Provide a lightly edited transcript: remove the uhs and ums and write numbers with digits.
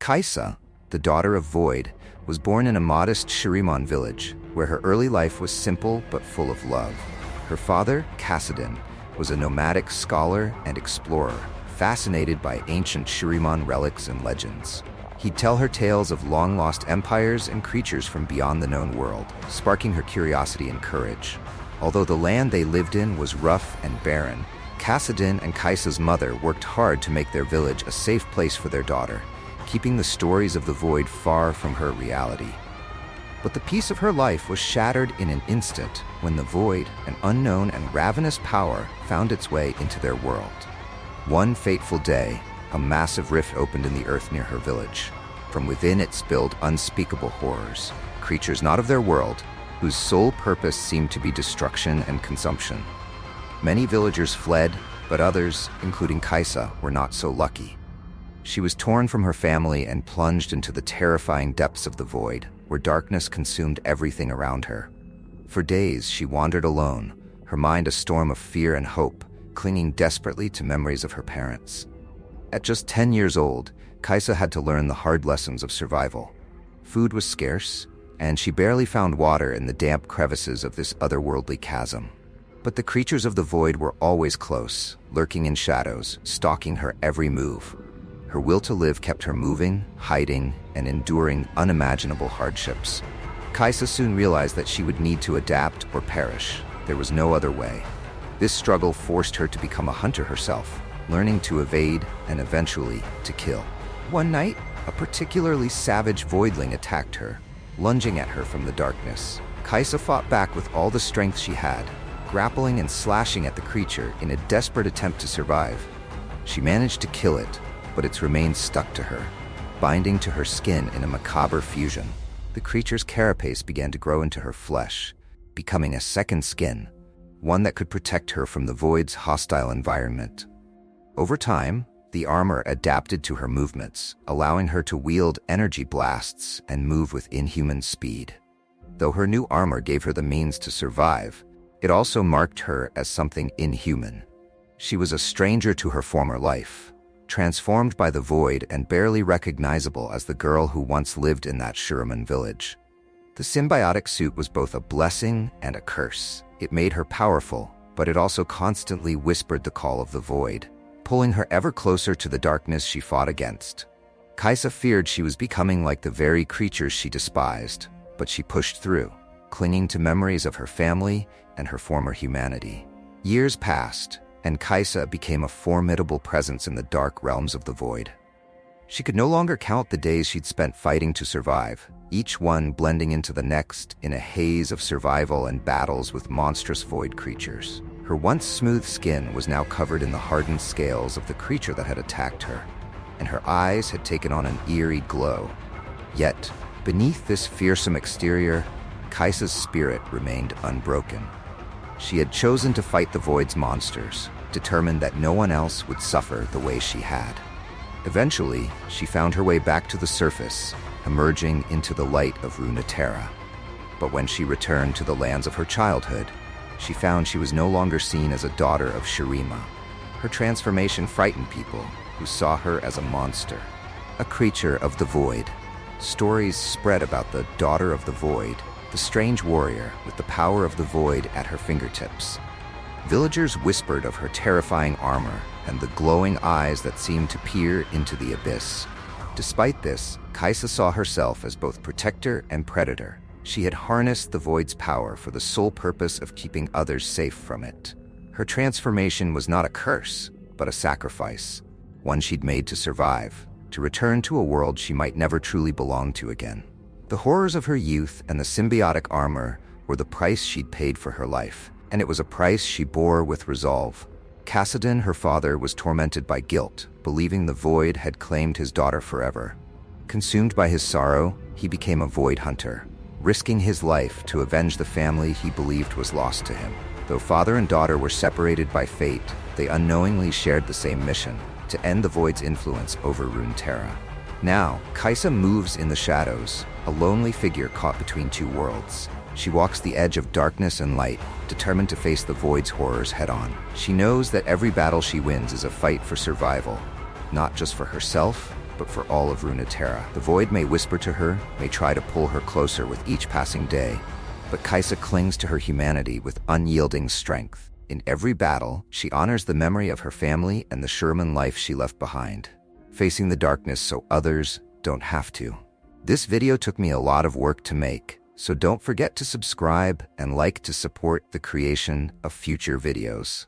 Kaisa, the daughter of Void, was born in a modest Shurima village, where her early life was simple but full of love. Her father, Kaisa, was a nomadic scholar and explorer, fascinated by ancient Shuriman relics and legends. He'd tell her tales of long-lost empires and creatures from beyond the known world, sparking her curiosity and courage. Although the land they lived in was rough and barren, Kaisa and Kaisa's mother worked hard to make their village a safe place for their daughter, keeping the stories of the Void far from her reality. But the peace of her life was shattered in an instant when the Void, an unknown and ravenous power, found its way into their world. One fateful day, a massive rift opened in the earth near her village. From within it spilled unspeakable horrors, creatures not of their world, whose sole purpose seemed to be destruction and consumption. Many villagers fled, but others, including Kaisa, were not so lucky. She was torn from her family and plunged into the terrifying depths of the Void, where darkness consumed everything around her. For days, she wandered alone, her mind a storm of fear and hope, clinging desperately to memories of her parents. At just 10 years old, Kaisa had to learn the hard lessons of survival. Food was scarce, and she barely found water in the damp crevices of this otherworldly chasm. But the creatures of the Void were always close, lurking in shadows, stalking her every move. Her will to live kept her moving, hiding, and enduring unimaginable hardships. Kaisa soon realized that she would need to adapt or perish. There was no other way. This struggle forced her to become a hunter herself, learning to evade and eventually to kill. One night, a particularly savage voidling attacked her, lunging at her from the darkness. Kaisa fought back with all the strength she had, grappling and slashing at the creature in a desperate attempt to survive. She managed to kill it, but its remains stuck to her, binding to her skin in a macabre fusion. The creature's carapace began to grow into her flesh, becoming a second skin, one that could protect her from the Void's hostile environment. Over time, the armor adapted to her movements, allowing her to wield energy blasts and move with inhuman speed. Though her new armor gave her the means to survive, it also marked her as something inhuman. She was a stranger to her former life, transformed by the Void and barely recognizable as the girl who once lived in that Shuriman village. The symbiotic suit was both a blessing and a curse. It made her powerful, but it also constantly whispered the call of the Void, pulling her ever closer to the darkness she fought against. Kaisa feared she was becoming like the very creatures she despised, but she pushed through, clinging to memories of her family and her former humanity. Years passed, and Kaisa became a formidable presence in the dark realms of the Void. She could no longer count the days she'd spent fighting to survive, each one blending into the next in a haze of survival and battles with monstrous Void creatures. Her once smooth skin was now covered in the hardened scales of the creature that had attacked her, and her eyes had taken on an eerie glow. Yet, beneath this fearsome exterior, Kaisa's spirit remained unbroken. She had chosen to fight the Void's monsters, determined that no one else would suffer the way she had. Eventually, she found her way back to the surface, emerging into the light of Runeterra. But when she returned to the lands of her childhood, she found she was no longer seen as a daughter of Shurima. Her transformation frightened people who saw her as a monster, a creature of the Void. Stories spread about the daughter of the Void, the strange warrior with the power of the Void at her fingertips. Villagers whispered of her terrifying armor and the glowing eyes that seemed to peer into the abyss. Despite this, Kaisa saw herself as both protector and predator. She had harnessed the Void's power for the sole purpose of keeping others safe from it. Her transformation was not a curse, but a sacrifice, one she'd made to survive, to return to a world she might never truly belong to again. The horrors of her youth and the symbiotic armor were the price she'd paid for her life, and it was a price she bore with resolve. Kaisa, her father, was tormented by guilt, believing the Void had claimed his daughter forever. Consumed by his sorrow, he became a Void hunter, risking his life to avenge the family he believed was lost to him. Though father and daughter were separated by fate, they unknowingly shared the same mission, to end the Void's influence over Runeterra. Now, Kaisa moves in the shadows, a lonely figure caught between two worlds. She walks the edge of darkness and light, determined to face the Void's horrors head-on. She knows that every battle she wins is a fight for survival, not just for herself, but for all of Runeterra. The void may whisper to her, may try to pull her closer with each passing day, but Kaisa clings to her humanity with unyielding strength. In every battle, she honors the memory of her family and the Shurima life she left behind, facing the darkness so others don't have to. This video took me a lot of work to make, so don't forget to subscribe and like to support the creation of future videos.